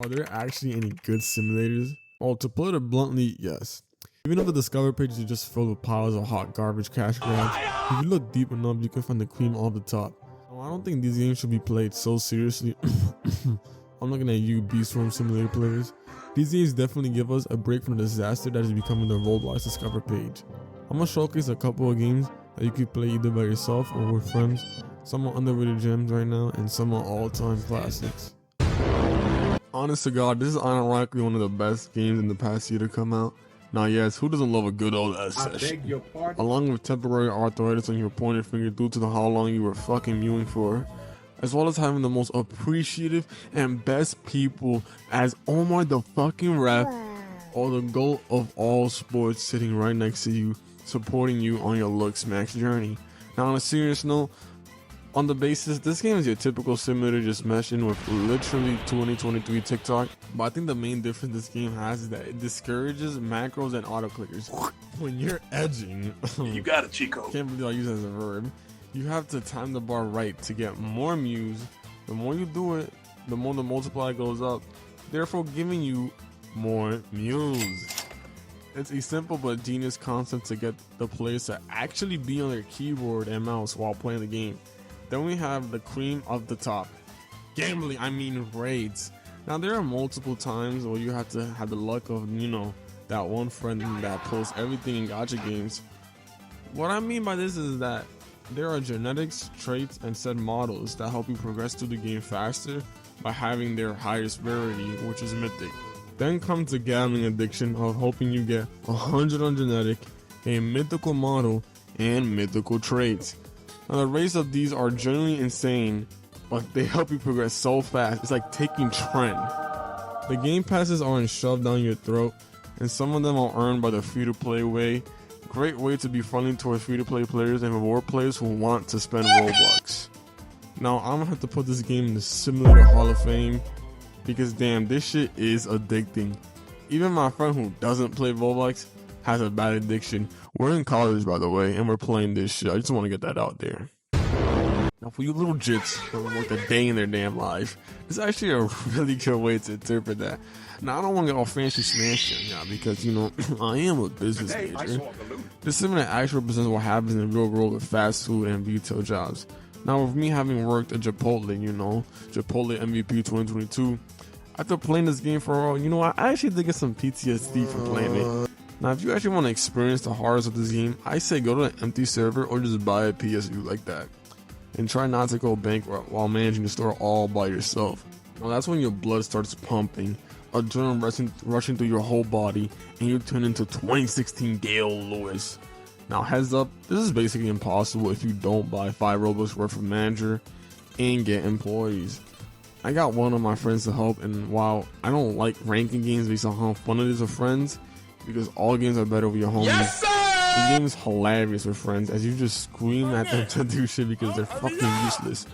Are there actually any good simulators? Well, to put it bluntly, yes. Even if the Discover page is just filled with piles of hot garbage cash grabs, if you look deep enough, you can find the cream off the top. Now, I don't think these games should be played so seriously. I'm looking at you, Beastworm Simulator players. These games definitely give us a break from the disaster that is becoming the Roblox Discover page. I'm gonna showcase a couple of games that you could play either by yourself or with friends. Some are underrated gems right now, and some are all-time classics. Honest to God, this is ironically one of the best games in the past year to come out. Now yes, who doesn't love a good old session? Along with temporary arthritis on your pointer finger due to how long you were fucking mewing for. As well as having the most appreciative and best people as Omar the fucking ref, or the GOAT of all sports sitting right next to you, supporting you on your looks max journey. Now on a serious note, on the basis, this game is your typical simulator just meshed in with literally 2023 TikTok. But I think the main difference this game has is that it discourages macros and autoclickers. When you're edging, you got it, Chico. Can't believe I use it as a verb. You have to time the bar right to get more mews. The more you do it, the more the multiplier goes up, therefore giving you more mews. It's a simple but genius concept to get the players to actually be on their keyboard and mouse while playing the game. Then we have the cream of the top. Gambling, I mean raids. Now there are multiple times where you have to have the luck of, that one friend that pulls everything in gacha games. What I mean by this is that there are genetics, traits, and set models that help you progress through the game faster by having their highest rarity, which is mythic. Then comes the gambling addiction of hoping you get 100 on genetic, a mythical model, and mythical traits. Now the rates of these are generally insane, but they help you progress so fast. It's like taking trend. The game passes aren't shoved down your throat, and some of them are earned by the free-to-play way. Great way to be friendly towards free-to-play players and reward players who want to spend Roblox. Now I'm gonna have to put this game in the Simulator Hall of Fame, because damn, this shit is addicting. Even my friend who doesn't play Roblox has a bad addiction. We're in college, by the way, and we're playing this shit. I just want to get that out there. Now, for you little jits who work a day in their damn life, it's actually a really good way to interpret that. Now, I don't want to get all fancy smashy, because, I am a business major. This simulator actually represents what happens in the real world with fast food and retail jobs. Now, with me having worked at Chipotle, Chipotle MVP 2022, after playing this game for a while, I actually did get some PTSD from playing it. Now, if you actually want to experience the horrors of this game, I say go to an empty server or just buy a PSU like that. And try not to go bankrupt while managing the store all by yourself. Now, that's when your blood starts pumping, adrenaline rushing through your whole body, and you turn into 2016 Gale Lewis. Now, heads up, this is basically impossible if you don't buy 5 Robux worth of manager and get employees. I got one of my friends to help, and while I don't like ranking games based on how fun it is with friends, because all games are better with your homies. Yes, sir! The game is hilarious with friends as you just scream at them to do shit because they're fucking useless.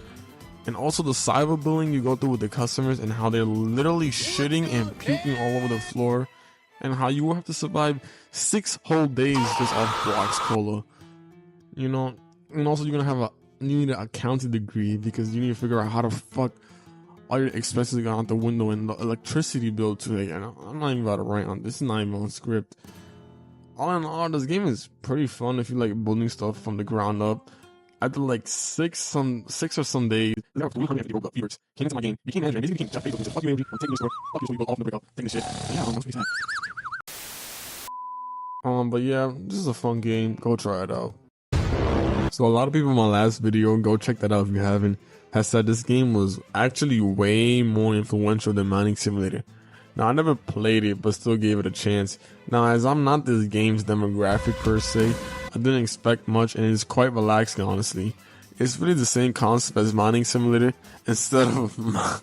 And also the cyberbullying you go through with the customers and how they're literally shitting and puking all over the floor, and how you will have to survive 6 whole days just off Blox Cola. And also you're gonna you need an accounting degree because you need to figure out how to fuck all your expenses gone out the window and the electricity bill today. And I'm not even about to write on this. Is not even on script. All in all, this game is pretty fun if you like building stuff from the ground up. After like 6 or some days, there's 350 Roblox viewers came into my game, became manager, and basically became Jeff Bezos. Fuck you, Avery. I'm taking your store. Fuck you, so we go off the break up, taking this shit. Yeah, I'm almost but yeah, this is a fun game. Go try it out. So a lot of people in my last video, go check that out if you haven't, has said this game was actually way more influential than Mining Simulator. Now, I never played it, but still gave it a chance. Now, as I'm not this game's demographic per se, I didn't expect much, and it's quite relaxing, honestly. It's really the same concept as Mining Simulator, instead of... No,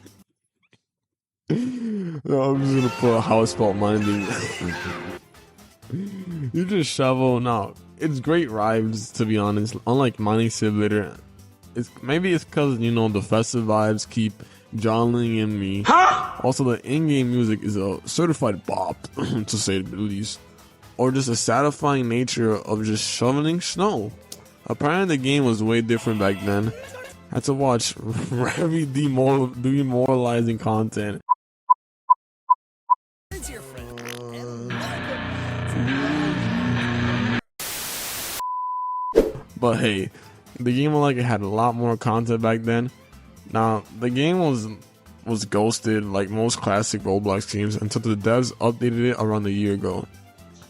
I'm just gonna put a house fault minding. You just shovel. Now, it's great vibes, to be honest. Unlike Mining Simulator, maybe it's because, the festive vibes keep jolling in me. Also, the in-game music is a certified bop, to say the least. Or just a satisfying nature of just shoveling snow. Apparently the game was way different back then. Had to watch very demoralizing content your friend. And But hey, the game like it had a lot more content back then. Now the game was ghosted like most classic Roblox games until the devs updated it around a year ago.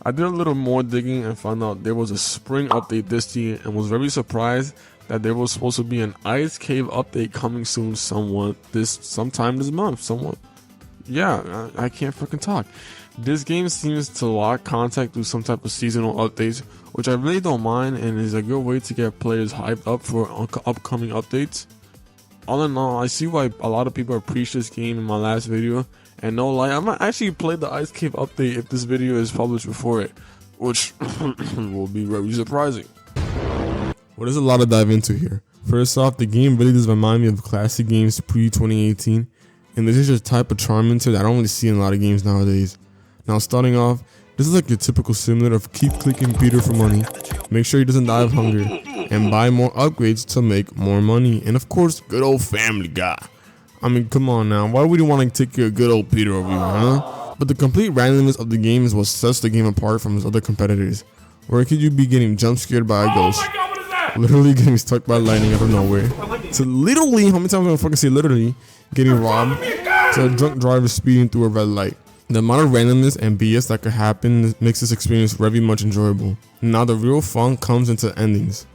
I did a little more digging and found out there was a spring update this year and was very surprised that there was supposed to be an ice cave update coming soon sometime this month. Yeah, I can't freaking talk. This game seems to lock contact through some type of seasonal updates, which I really don't mind and is a good way to get players hyped up for upcoming updates. All in all, I see why a lot of people appreciate this game in my last video, and no lie, I might actually play the Ice Cave update if this video is published before it, which will be very surprising. Well, there's a lot to dive into here. First off, the game really does remind me of classic games pre-2018, and this is just a type of charm into it that I don't really see in a lot of games nowadays. Now, starting off, this is like your typical simulator of keep clicking Peter for money, make sure he doesn't die of hunger, and buy more upgrades to make more money, and of course, good old Family Guy. I mean, come on now, why would you want to take your good old Peter over here, huh? But the complete randomness of the game is what sets the game apart from its other competitors. Where could you be getting jump scared by a ghost? Oh my God, what is that? Literally getting struck by lightning out of nowhere. To literally, how many times am I gonna fucking say literally, getting robbed? To a drunk driver speeding through a red light. The amount of randomness and BS that could happen makes this experience very much enjoyable. Now the real fun comes into endings.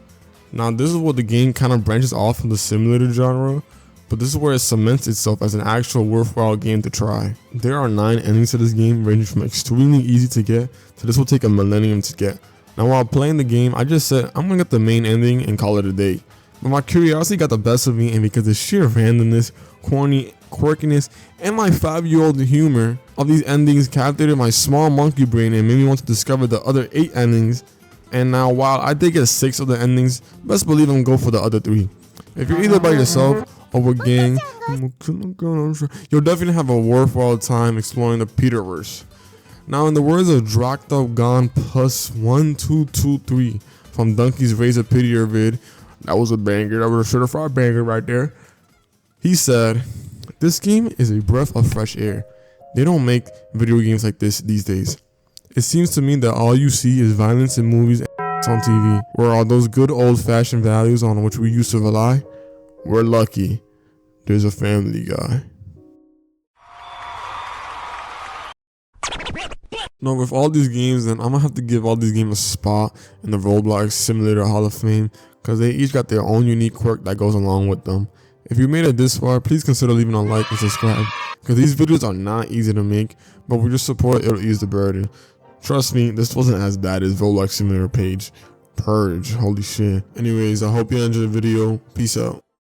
Now this is where the game kind of branches off from the simulator genre, but this is where it cements itself as an actual worthwhile game to try. There are 9 endings to this game, ranging from extremely easy to get to this will take a millennium to get. Now while playing the game, I just said I'm gonna get the main ending and call it a day. But my curiosity got the best of me, and because of the sheer randomness, corny quirkiness, and my 5-year-old humor of these endings captivated my small monkey brain and made me want to discover the other 8 endings. And now while I did get 6 of the endings, best believe I'm go for the other 3. If you're either by yourself or with gang, you'll definitely have a worthwhile time exploring the Peterverse. Now in the words of Drocked Up Gone Plus 1223 from Donkey's Razor Pitier vid, that was a banger, that was a certified banger right there. He said, "This game is a breath of fresh air. They don't make video games like this these days. It seems to me that all you see is violence in movies and on TV. Where are those good old-fashioned values on which we used to rely? We're lucky. There's a Family Guy." Now with all these games, then I'm gonna have to give all these games a spot in the Roblox Simulator Hall of Fame, because they each got their own unique quirk that goes along with them. If you made it this far, please consider leaving a like and subscribe, because these videos are not easy to make, but with your support, it'll ease the burden. Trust me, this wasn't as bad as Roblox Simulator page. Purge, holy shit. Anyways, I hope you enjoyed the video. Peace out.